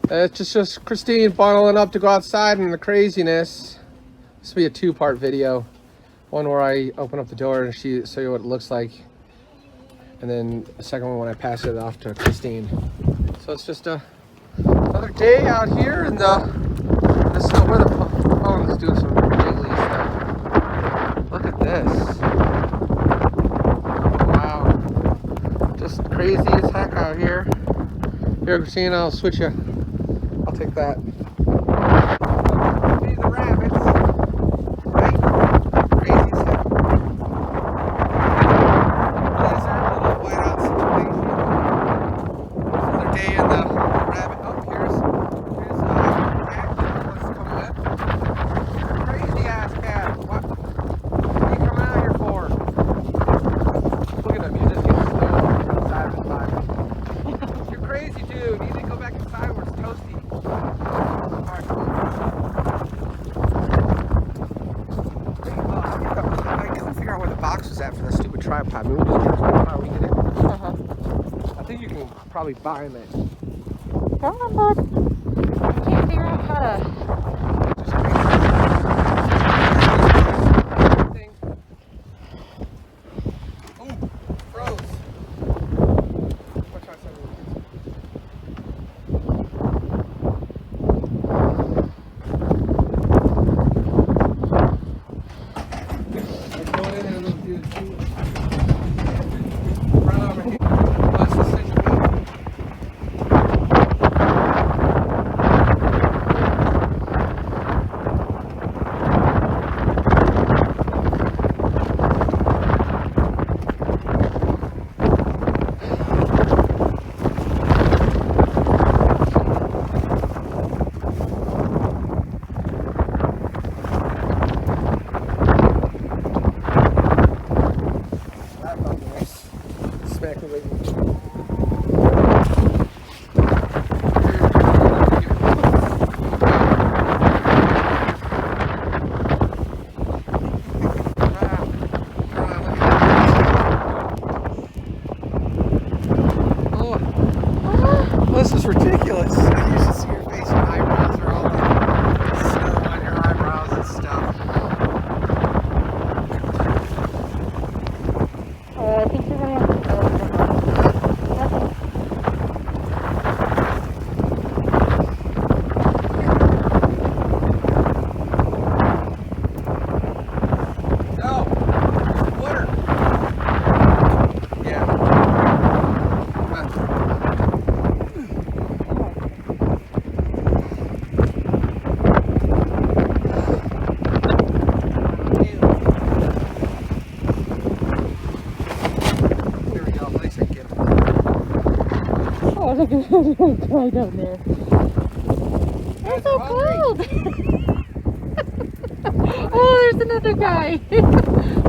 It's just Christine bundling up to go outside and the craziness. This will be a two-part video. One where I open up the door and she show you what it looks like. And then the second one when I pass it off to Christine. So it's just another day out here in the snow where the phone's doing some daily stuff. Look at this. Wow. Just crazy as heck out here. Here, Christine, I'll switch you. I'll take that. These are rabbits. Right? Crazy as heck. Blizzard, little whiteout situation. Another day in the rabbit. Oh, here's a cat that wants to come with. Crazy ass cat. What are you coming out here for? Look at them. You just get snow inside the side. You're crazy, dude. You need to go back inside where it's toasty. I couldn't figure out where the box was at for that stupid tripod. Maybe we can get a tripod. We get it. I think you can probably buy them. Come on, bud. I can't figure out how to. Ooh, froze. This is ridiculous. You should see your face. Your eyebrows are all snow on your eyebrows and stuff. I think you're gonna have to go over the No! Water! Yeah. There we go. At least I can get them. Oh, look at that little guy down there. They're so cold. Oh, there's another guy.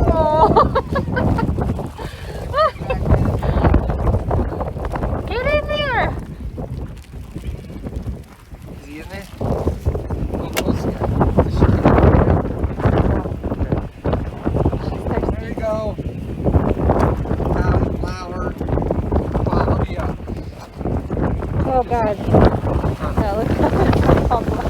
Oh. Get in there. Is he in there? Oh, close again. There you go. Flower. Come on, let me Oh God. Yeah, look how it's all black.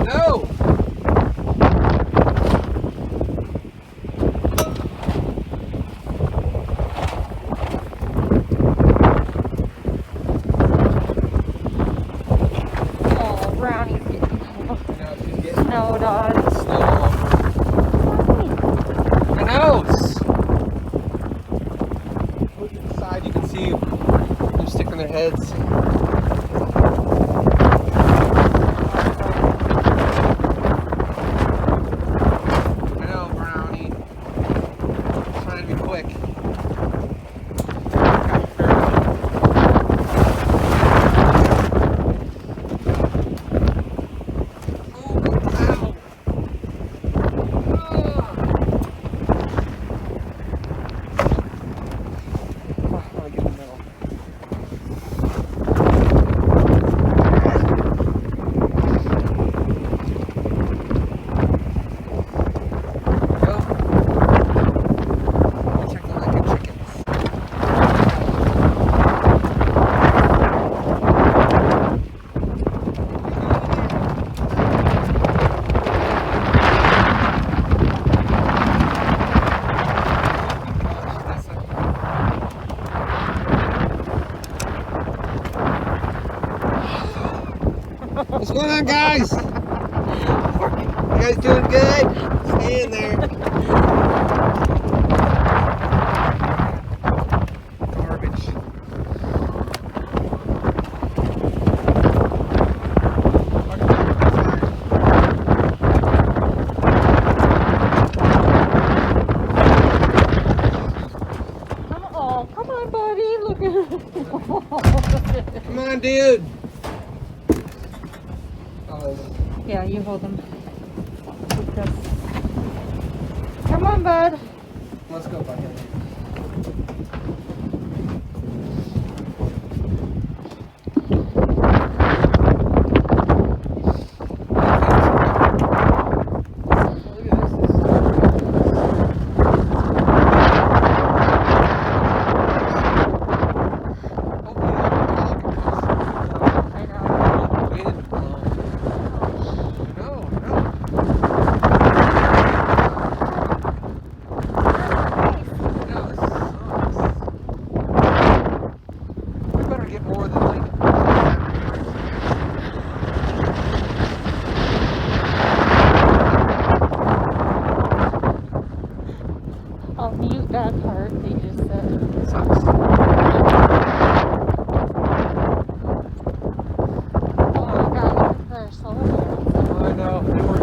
No! Oh, Brownie's getting Now she's getting snowed on. snow. My nose! Look at the side, you can see them sticking their heads. I know, Brownie. Trying to be quick. Oh, wow. What's going on, guys? You guys doing good? Stay in there. Garbage. Come on, buddy. Look at Come on, dude. Oh. Yeah, you hold him. Come on, bud. Let's go, buddy. I know. I'll mute that part they just said. Oh my god, they're so weird. I know.